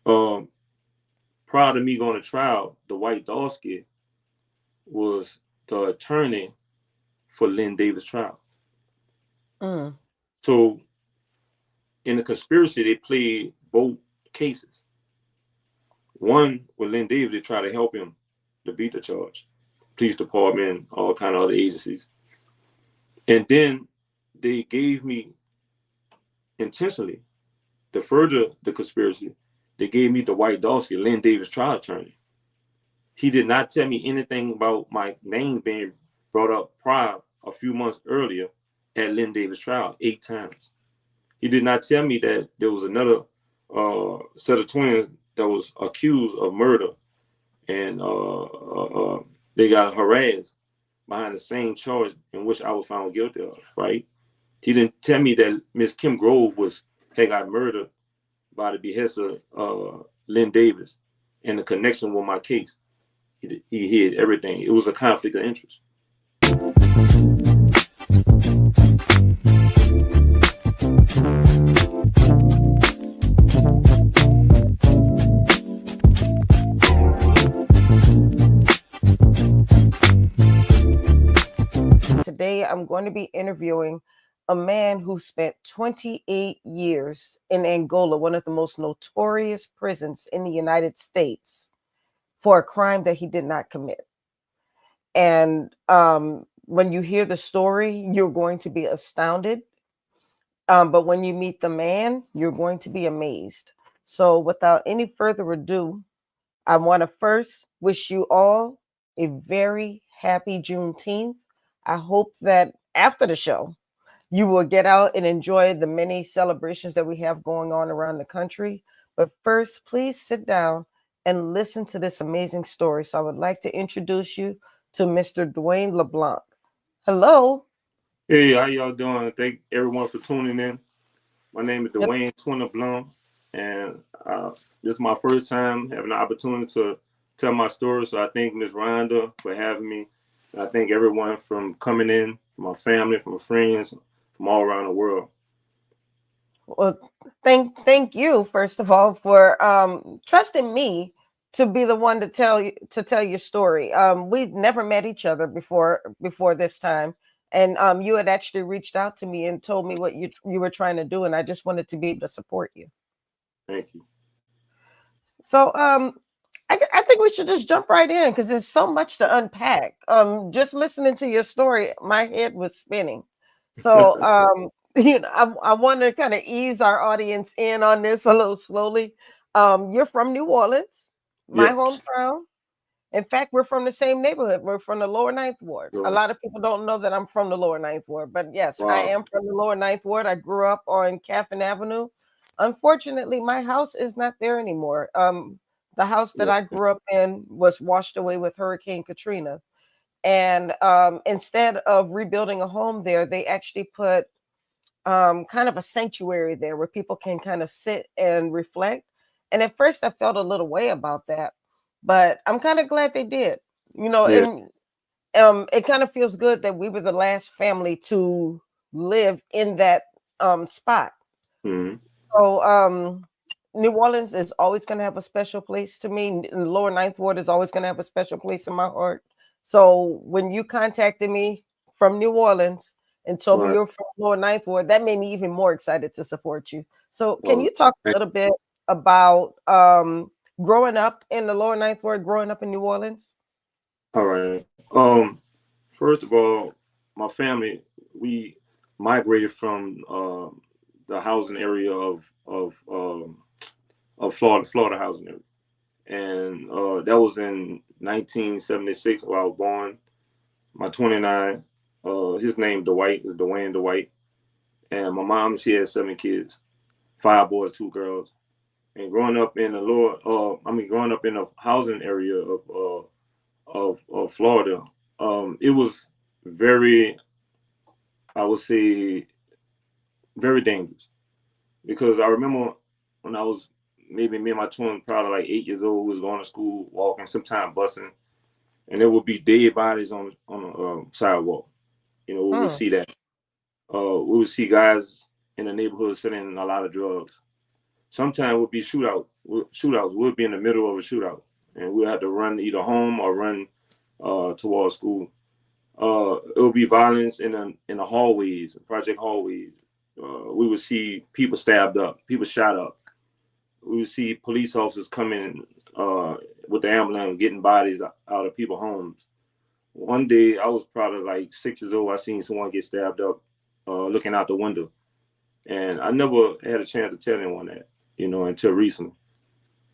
Um, Prior to me going to trial, the white Dawski was the attorney for Lynn Davis trial. Mm. So in the conspiracy, they played both cases. One with Lynn Davis, they tried to help him to beat the charge, police department, all kind of other agencies, and then they gave me intentionally to further the conspiracy. They gave me the white Dawski, Lynn Davis trial attorney. He did not tell me anything about my name being brought up prior a few months earlier at Lynn Davis trial 8 times. He did not tell me that there was another set of twins that was accused of murder, and they got harassed behind the same charge in which I was found guilty of. Right? He didn't tell me that Miss Kim Grove had got murdered by the behest of Lynn Davis and the connection with my case. He hid everything. It was a conflict of interest. Today, I'm going to be interviewing a man who spent 28 years in Angola, one of the most notorious prisons in the United States, for a crime that he did not commit. And when you hear the story, you're going to be astounded. But when you meet the man, you're going to be amazed. So without any further ado, I want to first wish you all a very happy Juneteenth. I hope that after the show, you will get out and enjoy the many celebrations that we have going on around the country. But first, please sit down and listen to this amazing story. So I would like to introduce you to Mr. Dwayne Leblanc. Hello. Hey, how y'all doing? Thank everyone for tuning in. My name is Yep. Dwayne Leblanc, and this is my first time having the opportunity to tell my story. So I thank Miss Rhonda for having me. And I thank everyone from coming in, from my family, from my friends, from all around the world. Well, thank you first of all for trusting me to be the one to tell your story. We'd never met each other before this time, and you had actually reached out to me and told me what you were trying to do, and I just wanted to be able to support you. Thank you. So I think we should just jump right in because there's so much to unpack. Just listening to your story, my head was spinning. So I want to kind of ease our audience in on this a little slowly. You're from New Orleans, my Yes. hometown. In fact, we're from the same neighborhood. We're from the Lower Ninth Ward. A So, lot of people don't know that I'm from the Lower Ninth Ward, but yes, I wow. am from the Lower Ninth Ward. I grew up on Caffin Avenue. Unfortunately, my house is not there anymore. The house that Yeah. I grew up in was washed away with Hurricane Katrina. And instead of rebuilding a home there, they actually put kind of a sanctuary there where people can kind of sit and reflect. And at first, I felt a little way about that, but I'm kind of glad they did. You know, Yeah. and it kind of feels good that we were the last family to live in that spot. Hmm. So New Orleans is always going to have a special place to me. And the Lower Ninth Ward is always going to have a special place in my heart. So when you contacted me from New Orleans and told me Right. you're from Lower Ninth Ward, that made me even more excited to support you. So can Well, you talk a little bit about growing up in the Lower Ninth Ward, growing up in New Orleans? all right. First of all, my family, we migrated from the housing area of Florida housing area, and that was in 1976 where I was born. My 29, his name Dwight is Dwayne Dwight, and my mom, she had 7 kids, 5 boys, 2 girls. And growing up in the growing up in a housing area of Florida, it was very, I would say, very dangerous because I remember when I was maybe me and my twin, probably like 8 years old, was going to school, walking, sometime busing, and there would be dead bodies on the sidewalk. We would Hmm. see that. We would see guys in the neighborhood selling a lot of drugs. Sometimes would be shootouts. We'll be in the middle of a shootout, and we'll have to run either home or run towards school. It would be violence in the hallways, project hallways. We would see people stabbed up, people shot up. We would see police officers coming with the ambulance getting bodies out of people's homes. One day, I was probably like 6 years old. I seen someone get stabbed up looking out the window, and I never had a chance to tell anyone that, until recently.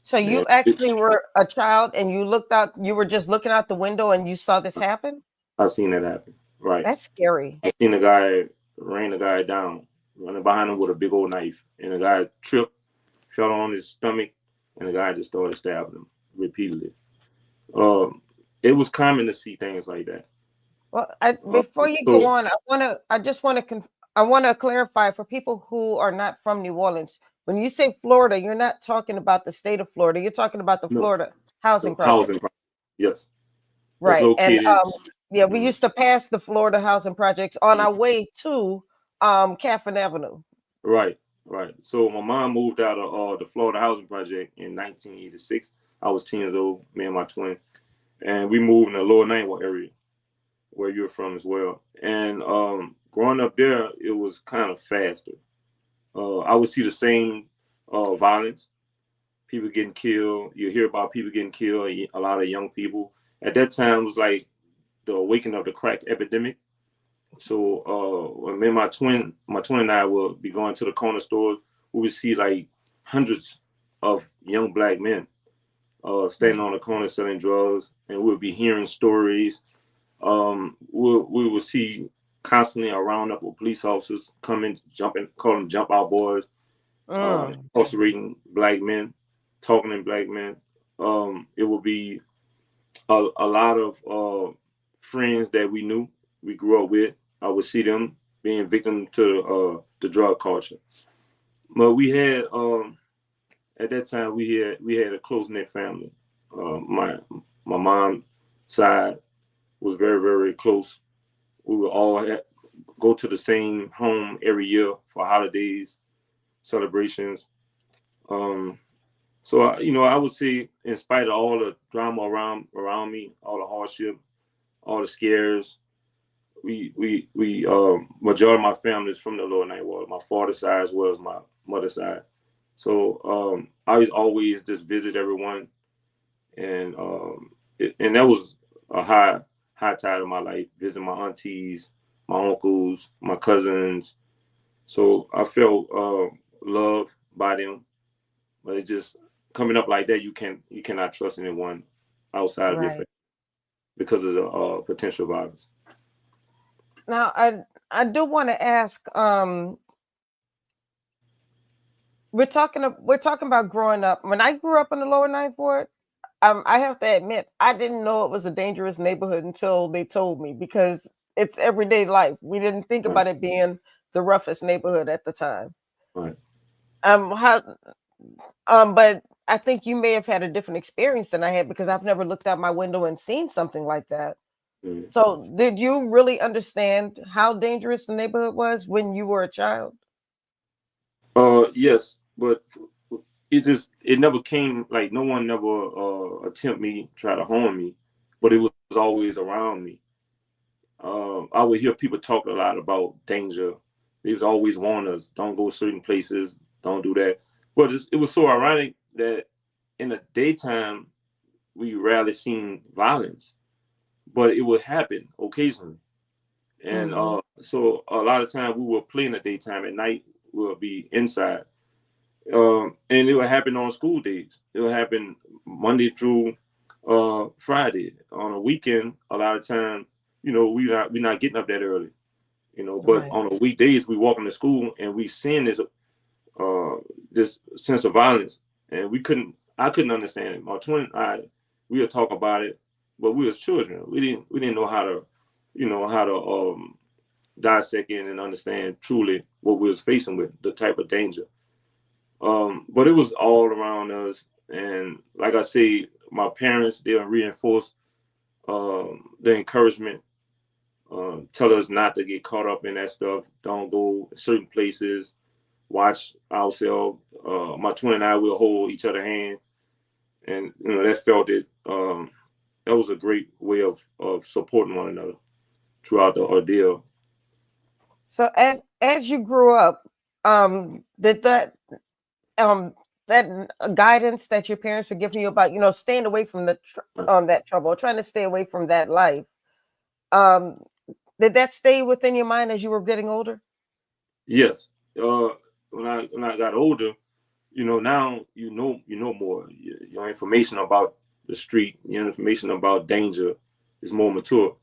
So you actually were a child and you looked out, you were just looking out the window and you saw this happen? I seen that happen. Right. That's scary. I seen the guy rain the guy down, running behind him with a big old knife, and the guy tripped, fell on his stomach, and the guy just started stabbing him repeatedly. It was common to see things like that. Well, before you go on, I want to clarify for people who are not from New Orleans. When you say Florida, you're not talking about the state of Florida. You're talking about the Florida housing project. Yes. Right. And yeah, we used to pass the Florida housing projects on our way to Catherine Avenue. Right. So my mom moved out of the Florida housing project in 1986. I was 10 years old, me and my twin, and we moved in the Lower Ninth area, where you're from as well. And growing up there, it was kind of faster. I would see the same violence, people getting killed. You hear about people getting killed, a lot of young people. At that time, it was like the awakening of the crack epidemic. So when me and my twin and I would be going to the corner stores, we would see like hundreds of young Black men standing on the corner selling drugs, and we would be hearing stories. We would see constantly a roundup of police officers coming, jumping, call them jump out boys, incarcerating Black men, talking to Black men. It would be a lot of friends that we knew, we grew up with. I would see them being victim to the drug culture. But we had at that time we had a close knit family. My mom's side was very, very close. We would all go to the same home every year for holidays, celebrations. So I would say, in spite of all the drama around me, all the hardship, all the scares, we majority of my family is from the Lower Ninth Ward. My father's side as well as my mother's side. So I was always just visit everyone, and that was a high tide of my life. Visit my aunties, my uncles, my cousins. So I felt loved by them, but it just coming up like that, you cannot trust anyone outside of your family because of the potential violence. Now, I do want to ask. We're talking about growing up. When I grew up in the Lower Ninth Ward, I have to admit I didn't know it was a dangerous neighborhood until they told me, because it's everyday life. We didn't think about it being the roughest neighborhood at the time. Right. But I think you may have had a different experience than I had, because I've never looked out my window and seen something like that. Mm-hmm. So did you really understand how dangerous the neighborhood was when you were a child? Yes, but it never came, like no one never attempt me, try to harm me, but it was always around me. I would hear people talk a lot about danger. They was always warn us, don't go certain places, don't do that. But it was so ironic that in the daytime, we rarely seen violence, but it would happen occasionally. And so a lot of times we would play in the daytime. At night, we'll be inside. And it would happen on school days. It would happen Monday through Friday. On a weekend, a lot of time, we're not getting up that early. But on the weekdays, we walking to school and we seeing this sense of violence, and I couldn't understand it. My twin and I, we would talk about it, but we was children. We didn't know how to dissect it and understand truly what we was facing with, the type of danger. But it was all around us, and like I say, my parents, they'll reinforce the encouragement, tell us not to get caught up in that stuff. Don't go certain places. watch ourselves. My twin and I will hold each other hand, and that felt it. That was a great way of supporting one another throughout the ordeal. So as you grew up, did that guidance that your parents were giving you about staying away from that trouble, trying to stay away from that life, did that stay within your mind as you were getting older? Yes. When I got older, now more. Your information about the street, your information about danger is more mature.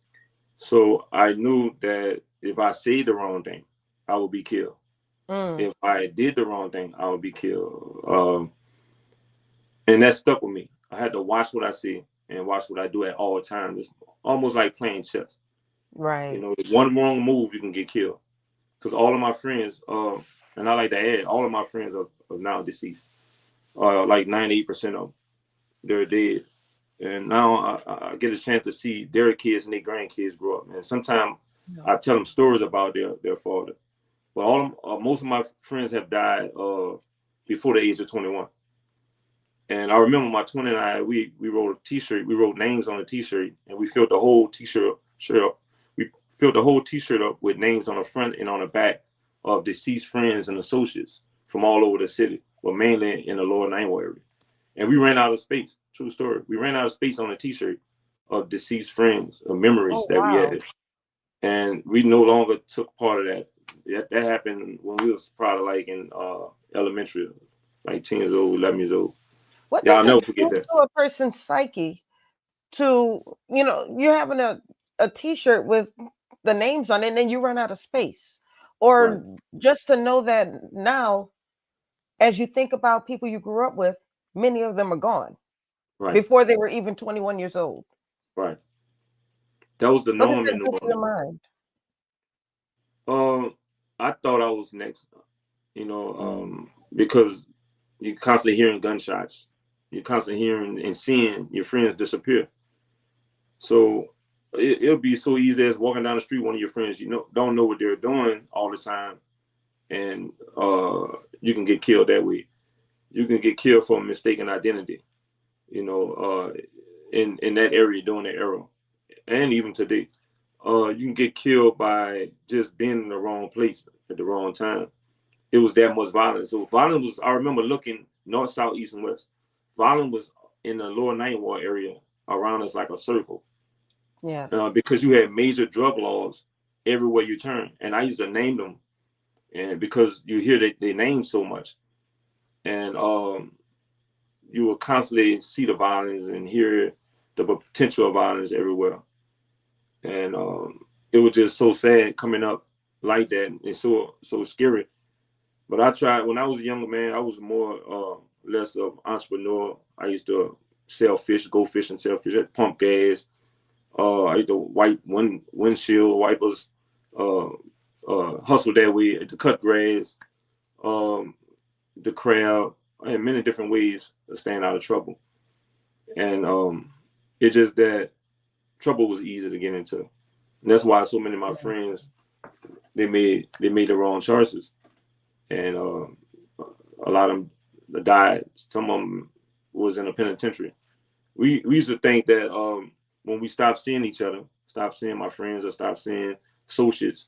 So I knew that if I said the wrong thing, I would be killed. If I did the wrong thing, I would be killed. And that stuck with me. I had to watch what I say and watch what I do at all times. It's almost like playing chess. Right. One wrong move, you can get killed. Because all of my friends, and I like to add, all of my friends are now deceased. Like 98% of them, they're dead. And now I get a chance to see their kids and their grandkids grow up. And sometimes I tell them stories about their father. But most of my friends have died before the age of 21. And I remember my twin and I, we wrote a T-shirt. We wrote names on a T-shirt, and we filled the whole T-shirt up. We filled the whole T-shirt up with names on the front and on the back of deceased friends and associates from all over the city, but mainly in the Lower Ninth area. And we ran out of space. True story. We ran out of space on a T-shirt of deceased friends, of memories that we had, and we no longer took part of that. That happened when we was probably like in elementary, like 10 years old, 11 years old. What Yeah, does I'll never it forget do that. to a person's psyche to, you're having a T-shirt with the names on it and then you run out of space? Or just to know that now, as you think about people you grew up with, many of them are gone before they were even 21 years old. Right. That was the What does norm that in New do to your mind? I thought I was next, because you're constantly hearing gunshots. You're constantly hearing and seeing your friends disappear. So it'll be so easy as walking down the street, one of your friends, don't know what they're doing all the time. And you can get killed that way. You can get killed for mistaken identity, in that area during the era. And even today, you can get killed by just being in the wrong place at the wrong time. It was that much violence. So violence was, I remember looking north, south, east, and west. Violence was in the Lower Ninth Ward area around us like a circle. Yes. Because you had major drug laws everywhere you turn. And I used to name them, and because you hear they name so much. And you will constantly see the violence and hear the potential of violence everywhere. And it was just so sad coming up like that. It's so scary. But I tried, when I was a younger man, I was more less of entrepreneur. I used to sell fish, go fishing, sell fish, pump gas. I used to wipe windshield wipers, hustle that way to cut grass, the crab. I had many different ways of staying out of trouble. And it's just that trouble was easy to get into. And that's why so many of my friends, they made the wrong choices. And a lot of them died. Some of them was in a penitentiary. We used to think that when we stopped seeing each other, stopped seeing my friends or stopped seeing associates,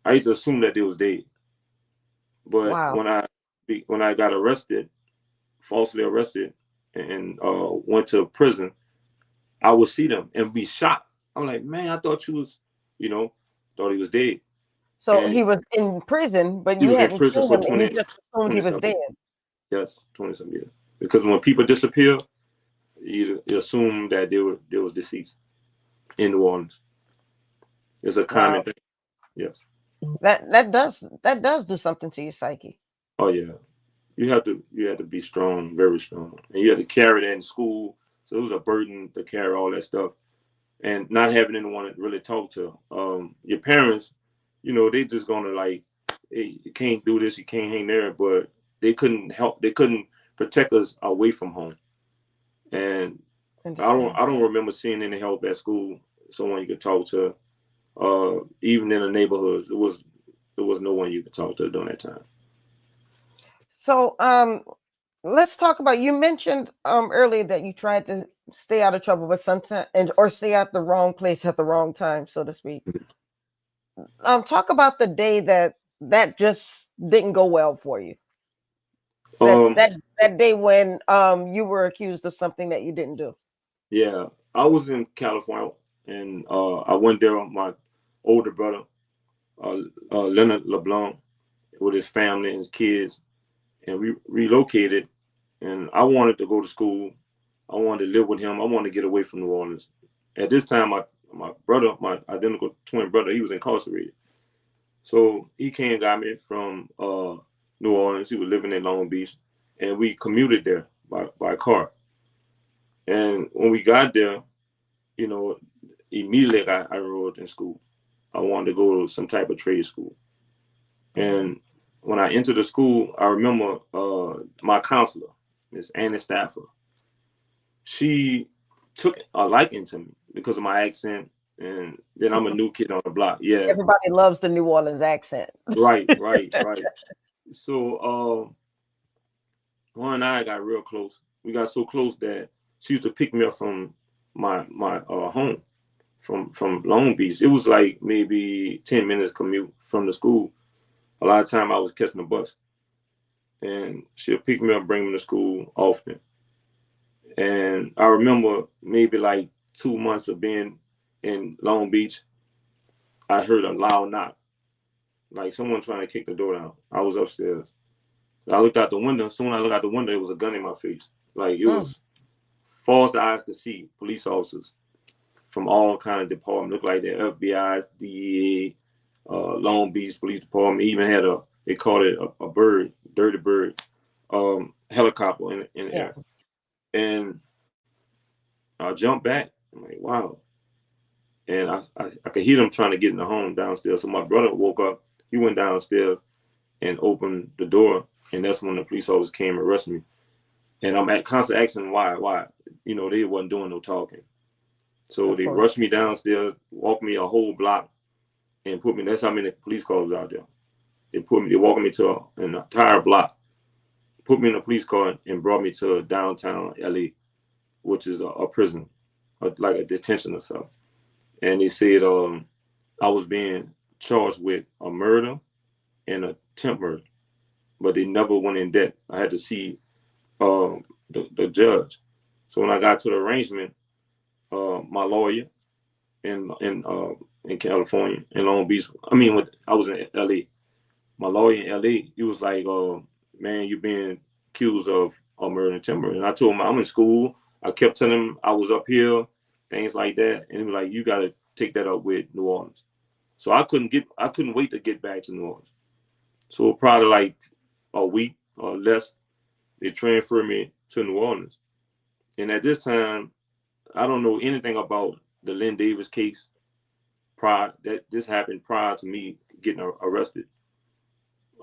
I used to assume that they was dead. But when I got arrested, falsely arrested, and went to prison, I would see them and be shocked. I'm like, man, I thought you was, thought he was dead. So he was in prison, but He you was in hadn't prison seen for him, and you just assumed he was dead. Yes, 20-some years. Because when people disappear, you assume that they was deceased in New Orleans. It's a common thing. Yes. That does do something to your psyche. Oh yeah. You have to be strong, very strong. And you have to carry that in school. So it was a burden to carry all that stuff. And not having anyone to really talk to. Your parents, they just gonna like, hey, you can't do this, you can't hang there, but they couldn't protect us away from home. And I don't remember seeing any help at school, someone you could talk to. Even in the neighborhoods, there was no one you could talk to during that time. So let's talk about, you mentioned earlier that you tried to stay out of trouble, but sometimes or stay at the wrong place at the wrong time, so to speak. Talk about the day that just didn't go well for you. That day when you were accused of something that you didn't do. Yeah, I was in California, and I went there with my older brother, Leonard LeBlanc, with his family and his kids, and we relocated. And I wanted to go to school. I wanted to live with him. I wanted to get away from New Orleans. At this time, my brother, my identical twin brother, he was incarcerated. So he came and got me from New Orleans. He was living in Long Beach, and we commuted there by car. And when we got there, you know, immediately I enrolled in school. I wanted to go to some type of trade school. And when I entered the school, I remember my counselor, Miss Annie Stafford. She took a liking to me because of my accent, and then I'm a new kid on the block. Yeah, everybody loves the New Orleans accent. Right. So her and I got real close. We got so close that she used to pick me up from my home from Long Beach. It was like maybe 10 minutes commute from the school. A lot of time I was catching the bus, and she'll pick me up, bring me to school often. And I remember maybe like 2 months of being in Long Beach, I heard a loud knock, like someone trying to kick the door down. I was upstairs. I looked out the window. Soon I looked out the window, it was a gun in my face. Like it was far as the eyes could see, police officers from all kind of departments. Looked like the FBI, DEA, Long Beach Police Department. Even had they called it a bird, dirty bird, helicopter in the air. And I jumped back. I'm like, wow. And I could hear them trying to get in the home downstairs. So my brother woke up. He went downstairs and opened the door. And that's when the police officers came and arrested me. And I'm constantly asking why. You know, they wasn't doing no talking. So they rushed me downstairs, walked me a whole block, and put me. That's how many police cars was out there. They walked me to an entire block, put me in a police car, and brought me to downtown LA, which is a prison, like a detention or something. And they said I was being charged with a murder and a attempt murder, but they never went in depth. I had to see the judge. So when I got to the arraignment, my lawyer in California, in Long Beach, I was in LA. My lawyer in LA, he was like, man, you're being accused of murder and attempt murder. And I told him I'm in school. I kept telling him I was up here, things like that. And he was like, you got to take that up with New Orleans. So I couldn't wait to get back to New Orleans. So probably like a week or less, they transferred me to New Orleans. And at this time, I don't know anything about the Lynn Davis case. This happened prior to me getting arrested.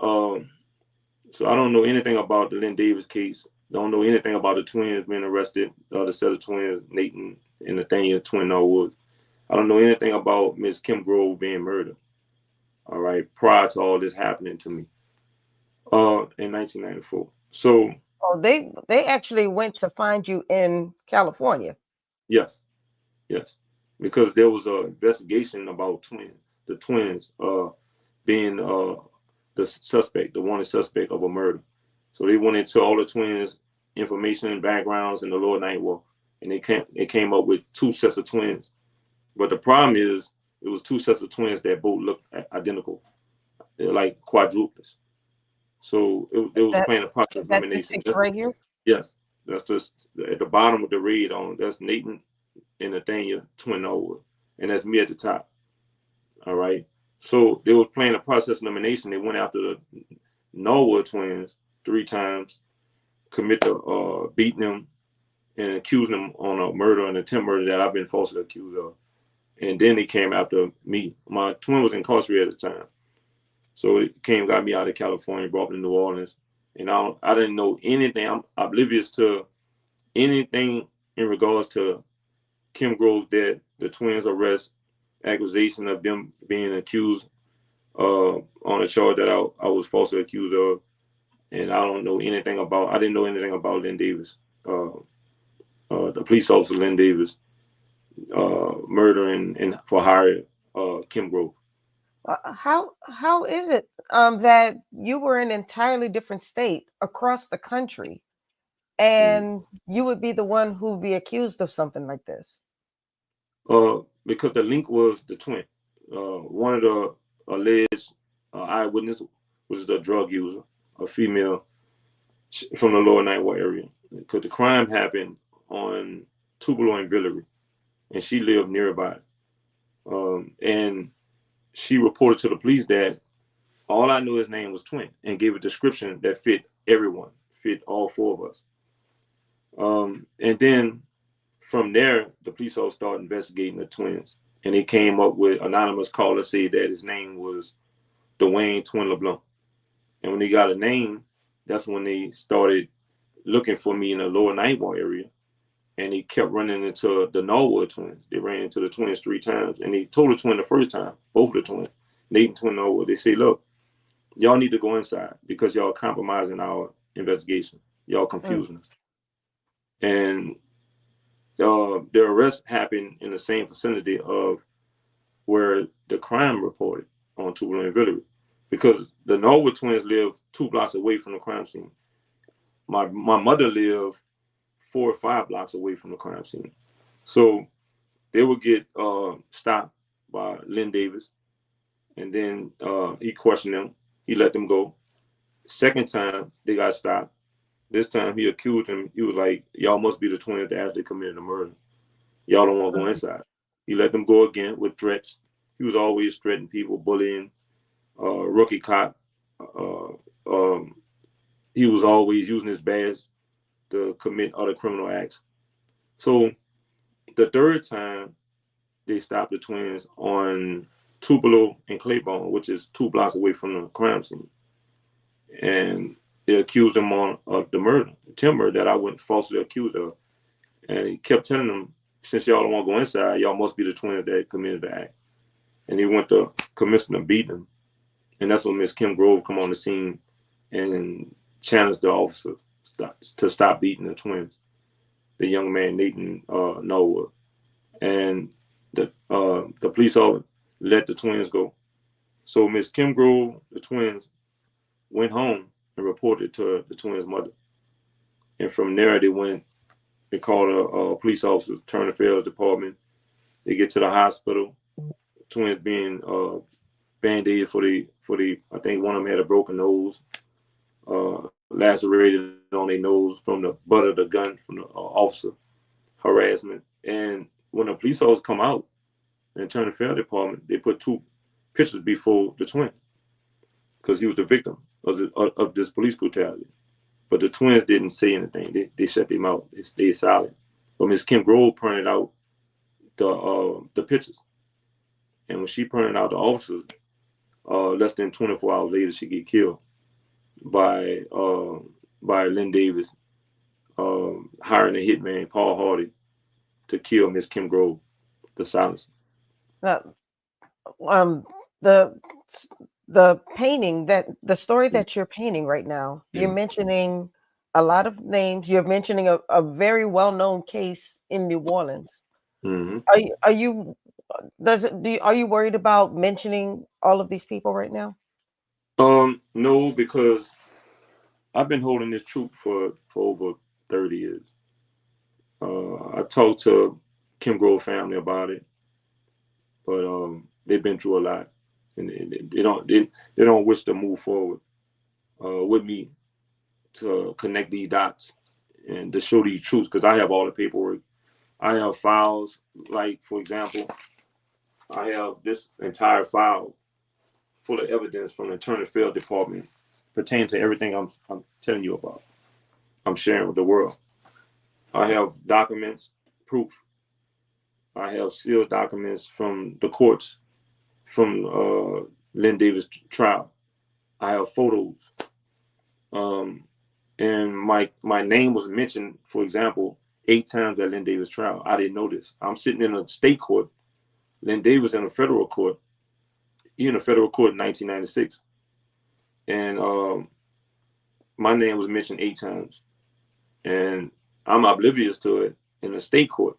So I don't know anything about the Lynn Davis case. Don't know anything about the twins being arrested, the other set of twins, Nathan and Nathaniel, twin Norwood. I don't know anything about Miss Kim Grove being murdered. All right, prior to all this happening to me, in 1994. So. Oh, they actually went to find you in California. Yes, because there was an investigation about the twins being the suspect, the wanted suspect of a murder. So they went into all the twins' information and backgrounds in the lower ninth ward, and they came up with 2 sets of twins. But the problem is, it was 2 sets of twins that both looked identical. They're like quadruplets. So it was playing a process of elimination. Right here? Yes, that's just at the bottom with the red on. That's Nathan and Nathaniel, twin Norwood, and that's me at the top. All right. So they were playing a process elimination. They went after the Norwood twins 3 times, beating them and accusing them on a murder and attempt murder that I've been falsely accused of. And then they came after me. My twin was incarcerated at the time. So it got me out of California, brought me to New Orleans. And I didn't know anything. I'm oblivious to anything in regards to Kim Grove's death, the twins' arrest, accusation of them being accused on a charge that I was falsely accused of. and I didn't know anything about Lynn Davis, the police officer Lynn Davis, murdering and for hire Kim Grove. How is it that you were in an entirely different state across the country, and you would be the one who would be accused of something like this? Because the link was the twin. One of the alleged eyewitness was a drug user, a female from the Lower Ninth Ward area. Because the crime happened on Tupelo and Villery, and she lived nearby. And she reported to the police that all I knew his name was Twin, and gave a description that fit everyone, fit all four of us. And then from there, the police all started investigating the twins, and they came up with anonymous caller said that his name was Dwayne Twin LeBlanc. And when they got a name, that's when they started looking for me in the Lower Ninth Ward area. And he kept running into the Norwood twins. They ran into the twins 3 times, and they told the twin the first time, both of the twins, Nate and Twin Norwood. They say, "Look, y'all need to go inside because y'all compromising our investigation. Y'all confusing us." And their arrest happened in the same vicinity of where the crime reported on Tupelo and Villery, because the Norwood twins live 2 blocks away from the crime scene. My mother lived 4 or 5 blocks away from the crime scene. So they would get stopped by Lynn Davis, and then he questioned them. He let them go. Second time they got stopped. This time he accused them. He was like, "Y'all must be the twins that actually committed the murder. Y'all don't want to go inside." He let them go again with threats. He was always threatening people, bullying, rookie cop. He was always using his badge to commit other criminal acts. So the third time they stopped the twins on Tupelo and Claiborne, which is 2 blocks away from the crime scene. And they accused him of the murder, the timber that I went falsely accused of. And he kept telling them, "Since y'all don't want to go inside, y'all must be the twins that committed the act." And he went to commissioner beat them. And that's when Miss Kim Grove come on the scene and challenged the officers to stop beating the twins, the young man Nathan Norwood. And the police officer let the twins go. So Miss Kim Grove, the twins, went home and reported to the twins' mother. And from there they called a police officer, Turner Affairs Department. They get to the hospital, twins being band-aided for the I think one of them had a broken nose, lacerated on their nose from the butt of the gun from the officer harassment. And when the police officers come out in the Turner Affairs Department, they put 2 pictures before the twin because he was the victim of this police brutality. But the twins didn't say anything. They shut their mouth. They stayed silent. But Miss Kim Grove printed out the pictures. And when she printed out the officers, less than 24 hours later, she get killed by Lynn Davis hiring a hitman, Paul Hardy, to kill Miss Kim Grove, the silencer. The painting the story that you're painting right now, you're mentioning a lot of names. You're mentioning a very well-known case in New Orleans. Mm-hmm. Are you worried about mentioning all of these people right now? No, because I've been holding this truth for over 30 years. I talked to Kim Grove family about it, but they've been through a lot, and they don't wish to move forward with me to connect these dots and to show these truths, because I have all the paperwork. I have files, like, for example, I have this entire file full of evidence from the Turner Field Department pertaining to everything I'm telling you about. I'm sharing with the world. I have documents, proof. I have sealed documents from the courts, from Lynn Davis trial. I have photos. And my name was mentioned, for example, 8 times at Lynn Davis trial. I didn't know this. I'm sitting in a state court. Lynn Davis in a federal court. He in a federal court in 1996. And my name was mentioned 8 times, and I'm oblivious to it in the state court.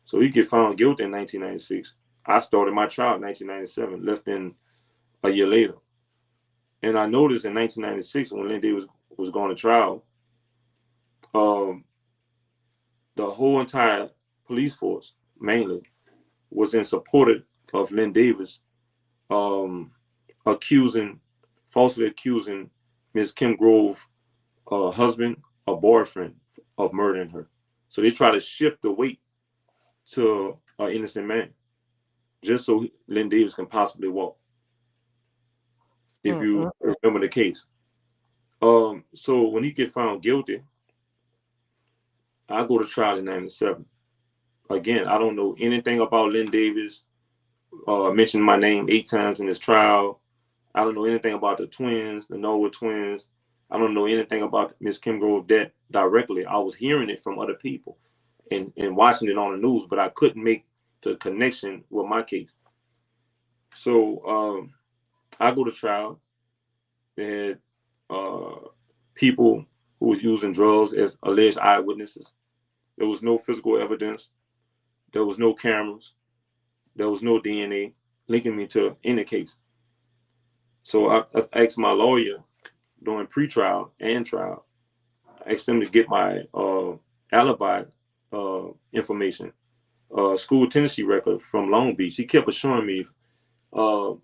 So he get found guilty in 1996. I started my trial in 1997, less than a year later. And I noticed in 1996 when Lindy was going to trial, the whole entire police force mainly was in support of Lynn Davis, falsely accusing Ms. Kim Grove, husband or boyfriend, of murdering her. So they try to shift the weight to an innocent man, just so Lynn Davis can possibly walk. If you remember the case. So when he get found guilty, I go to trial in 97. Again, I don't know anything about Lynn Davis. Mentioned my name 8 times in this trial. I don't know anything about the twins, the Norwood twins. I don't know anything about Miss Kim Grove death directly. I was hearing it from other people and watching it on the news, but I couldn't make the connection with my case. So I go to trial. They had people who was using drugs as alleged eyewitnesses. There was no physical evidence. There was no cameras. There was no DNA linking me to any case. So I asked my lawyer during pre-trial and trial, I asked him to get my alibi information, school Tennessee record from Long Beach. He kept assuring me,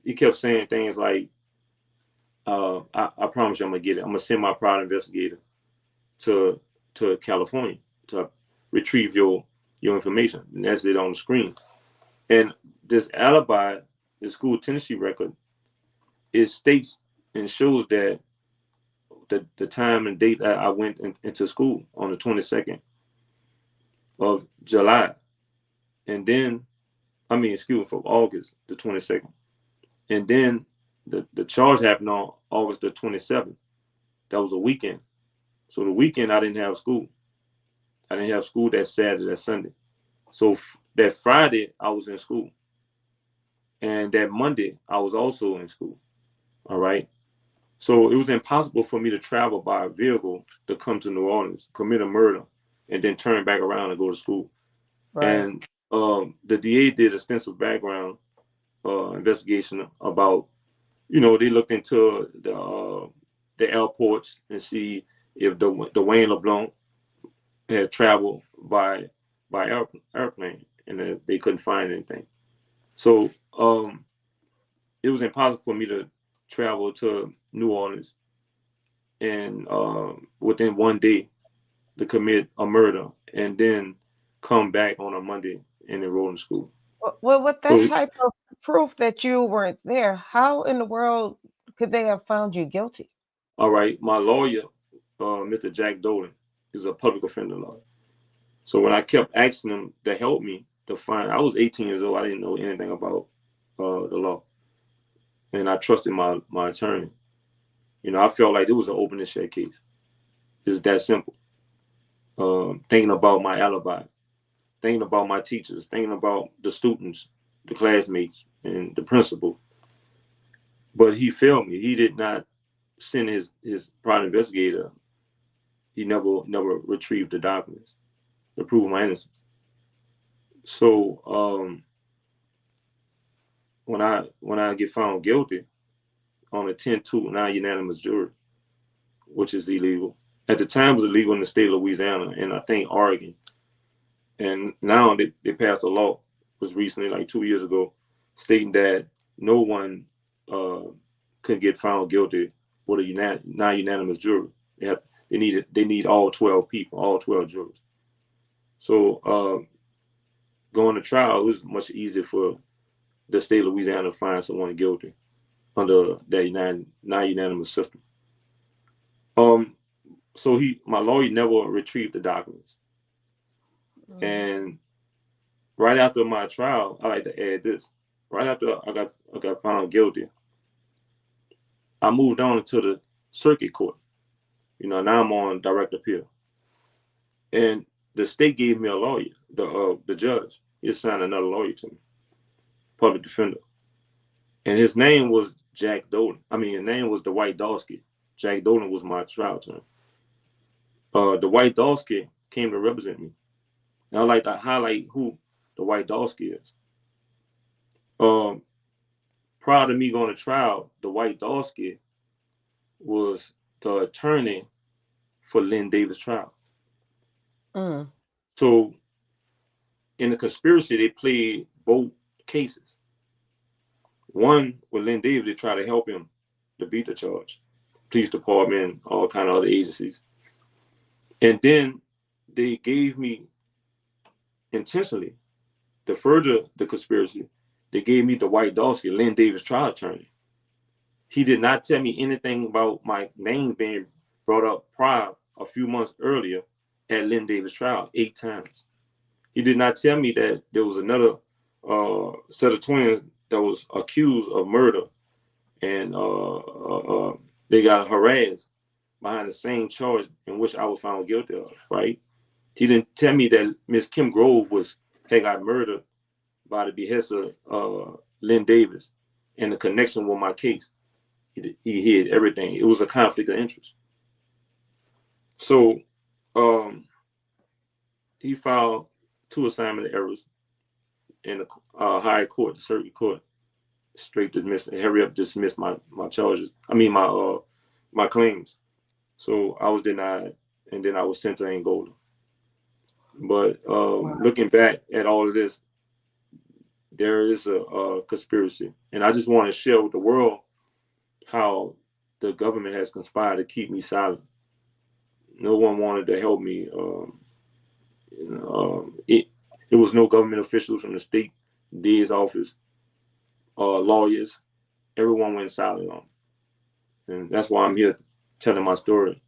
he kept saying things like, I promise you I'm going to get it. I'm going to send my private investigator to California to retrieve your information. And that's it on the screen. And this alibi, the school Tennessee record, it states and shows that the time and date that I went into school on the 22nd of July. And then, for August the 22nd. And then the charge happened on August the 27th. That was a weekend. So the weekend I didn't have school. I didn't have school that Saturday, that Sunday. So that Friday I was in school. And that Monday I was also in school. All right. So it was impossible for me to travel by a vehicle to come to New Orleans, commit a murder, and then turn back around and go to school. Right. And the DA did extensive background investigation about, they looked into the airports and see if Dwayne Leblanc had traveled by airplane, and they couldn't find anything. So it was impossible for me to travel to New Orleans and within one day to commit a murder and then come back on a Monday and enroll in school. Well, with that type of proof that you weren't there, how in the world could they have found you guilty? All right. My lawyer, Mr. Jack Dolan, is a public offender lawyer. So when I kept asking him to help me to find, I was 18 years old. I didn't know anything about the law. And I trusted my attorney. I felt like it was an open and shut case. It's that simple. Thinking about my alibi, thinking about my teachers, thinking about the students, the classmates, and the principal. But he failed me. He did not send his private investigator. He never retrieved the documents to prove my innocence. So when I get found guilty on a 10-2 non-unanimous jury, which is illegal. At the time, it was illegal in the state of Louisiana and I think Oregon. And now they passed a law, was recently, like 2 years ago, stating that no one could get found guilty with a non-unanimous jury. They need all 12 people, all 12 jurors. So going to trial, it was much easier for the state of Louisiana to find someone guilty under that non-unanimous system. So my lawyer never retrieved the documents. Mm-hmm. And right after my trial, I like to add this. Right after I got found guilty, I moved on into the circuit court. Now I'm on direct appeal. And the state gave me a lawyer, the judge. He assigned another lawyer to me, public defender. And his name was Jack Dolan. His name was Dwight Dawski Jack Dolan was my trial attorney. The white Dawski came to represent me. And I like to highlight who the white Dawski is. Prior to me going to trial, the white Dawski was the attorney for Lynn Davis' trial. So in the conspiracy, they played both cases. One with Lynn Davis, they tried to help him to beat the charge. Police department, all kind of other agencies. And then they gave me intentionally, to further the conspiracy, they gave me the white Dawski, Lynn Davis trial attorney. He did not tell me anything about my name being brought up prior, a few months earlier, at Lynn Davis trial 8 times. He did not tell me that there was another set of twins that was accused of murder, and they got harassed behind the same charge in which I was found guilty of, right? He didn't tell me that Miss Kim Grove had got murdered by the behest of Lynn Davis and the connection with my case. He hid everything. It was a conflict of interest. So he filed 2 assignment errors in the higher court, the circuit court, straight dismiss and hurry up dismiss my charges. I mean my claims. So I was denied, and then I was sent to Angola. But looking back at all of this, there is a conspiracy, and I just want to share with the world how the government has conspired to keep me silent. No one wanted to help me. It was no government officials from the state, DA's office, lawyers. Everyone went silent on me. And that's why I'm here telling my story.